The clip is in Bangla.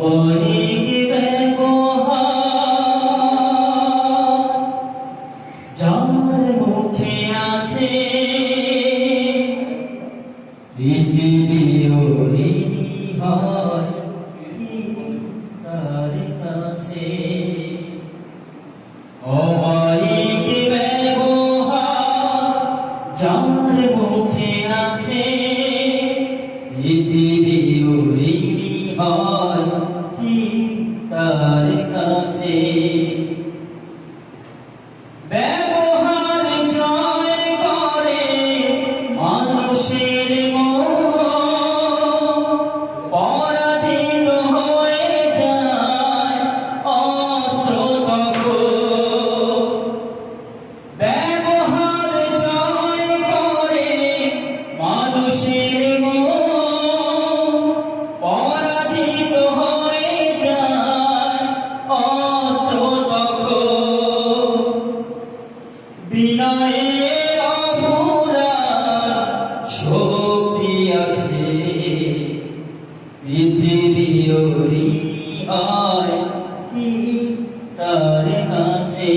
অপরিক ব্যবহার যার মুখে আছে পৃথিবী ঋণী হয় তার কাছে। অপরিক ব্যবহার যার মুখে আছে পৃথিবী ঋণী হয় তার কাছে। ব্যবহার জয় করে মানুষের মন, পরাজিত হয়ে যায় অস্ত্র তখন। ব্যবহার জয় করে মানুষের মন, পরাজিত হয়ে যায় অস্ত্র তখন। বিনয়ের অপরাধ শক্তি আছে পৃথিবী ঋণী হয় তার কাছে।